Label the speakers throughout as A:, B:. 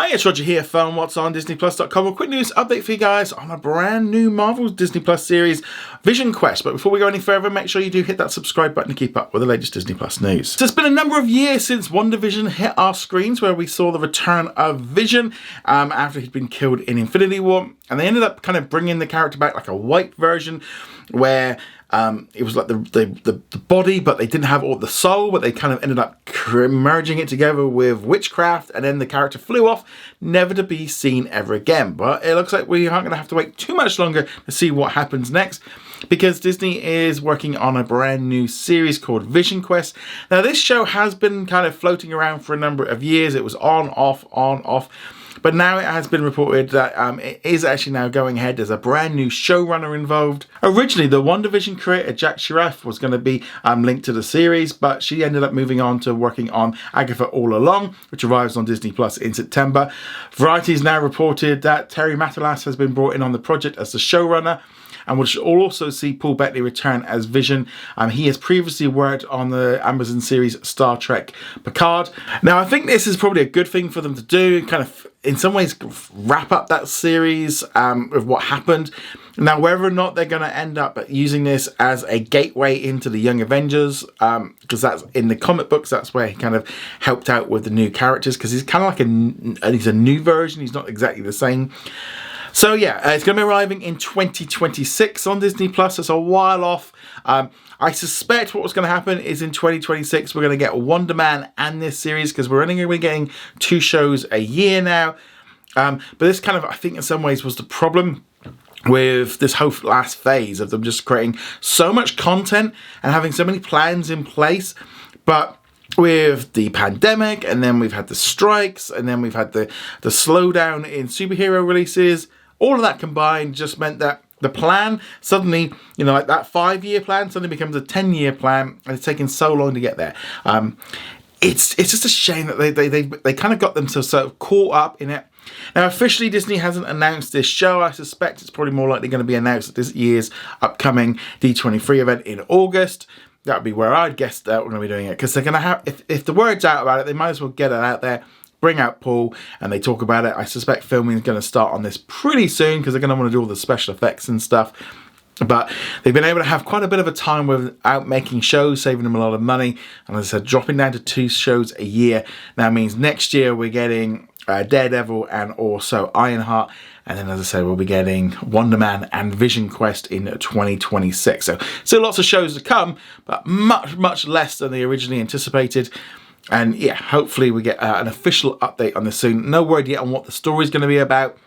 A: Hi, it's Roger here from what's on DisneyPlus.com. A quick news update for you guys on a brand new Marvel Disney Plus series, Vision Quest. But before we go any further, make sure you do hit that subscribe button to keep up with the latest Disney Plus news. So it's been a number of years since WandaVision hit our screens, where we saw the return of Vision after he'd been killed in Infinity War. And they ended up kind of bringing the character back like a white version, where it was like the body, but they didn't have all the soul, but they kind of ended up merging it together with witchcraft, and then the character flew off, never to be seen ever again. But it looks like we aren't going to have to wait too much longer to see what happens next, because Disney is working on a brand new series called Vision Quest. Now, this show has been kind of floating around for a number of years. It was on, off. But now it has been reported that it is actually now going ahead. There's a brand new showrunner involved. Originally, the WandaVision creator, Jack Shiraf, was going to be linked to the series, but she ended up moving on to working on Agatha All Along, which arrives on Disney Plus in September. Variety has now reported that Terry Matalas has been brought in on the project as the showrunner, and we'll also see Paul Bettany return as Vision. He has previously worked on the Amazon series Star Trek Picard. Now, I think this is probably a good thing for them to do, kind of in some ways wrap up that series with what happened. Now, whether or not they're going to end up using this as a gateway into the Young Avengers, because that's in the comic books, that's where he kind of helped out with the new characters, because he's kind of like he's a new version. He's not exactly the same. So yeah, it's going to be arriving in 2026 on Disney Plus. It's a while off. I suspect what was going to happen is in 2026 we're going to get Wonder Man and this series, because we're only going to be getting 2 shows a year now. But this kind of, I think in some ways, was the problem with this whole last phase of them just creating so much content and having so many plans in place. But with the pandemic, and then we've had the strikes, and then we've had the slowdown in superhero releases, all of that combined just meant that the plan suddenly, like that 5-year plan suddenly becomes a 10-year plan, and it's taken so long to get there. It's just a shame that they kind of got themselves sort of caught up in it. Now, officially, Disney hasn't announced this show. I suspect it's probably more likely going to be announced at this year's upcoming D23 event in August. That would be where I'd guess that we're going to be doing it, because they're going to have, if the word's out about it, they might as well get it out there, bring out Paul, and they talk about it. I suspect filming is going to start on this pretty soon, because they're going to want to do all the special effects and stuff. But they've been able to have quite a bit of a time without making shows, saving them a lot of money. And as I said, dropping down to 2 shows a year now means next year we're getting Daredevil and also Ironheart. And then, as I said, we'll be getting Wonder Man and Vision Quest in 2026. So still lots of shows to come, but much less than they originally anticipated. And yeah, hopefully we get an official update on this soon. No word yet on what the story is going to be about.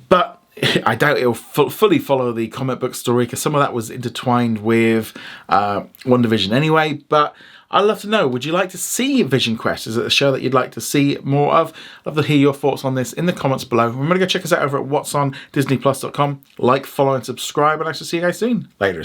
A: But I doubt it'll fully follow the comic book story, because some of that was intertwined with WandaVision anyway. But I'd love to know, would you like to see Vision Quest? Is it a show that you'd like to see more of? I'd love to hear your thoughts on this in the comments below. Remember to go check us out over at what's on DisneyPlus.com. Like, follow, and subscribe, and I shall see you guys soon. Later.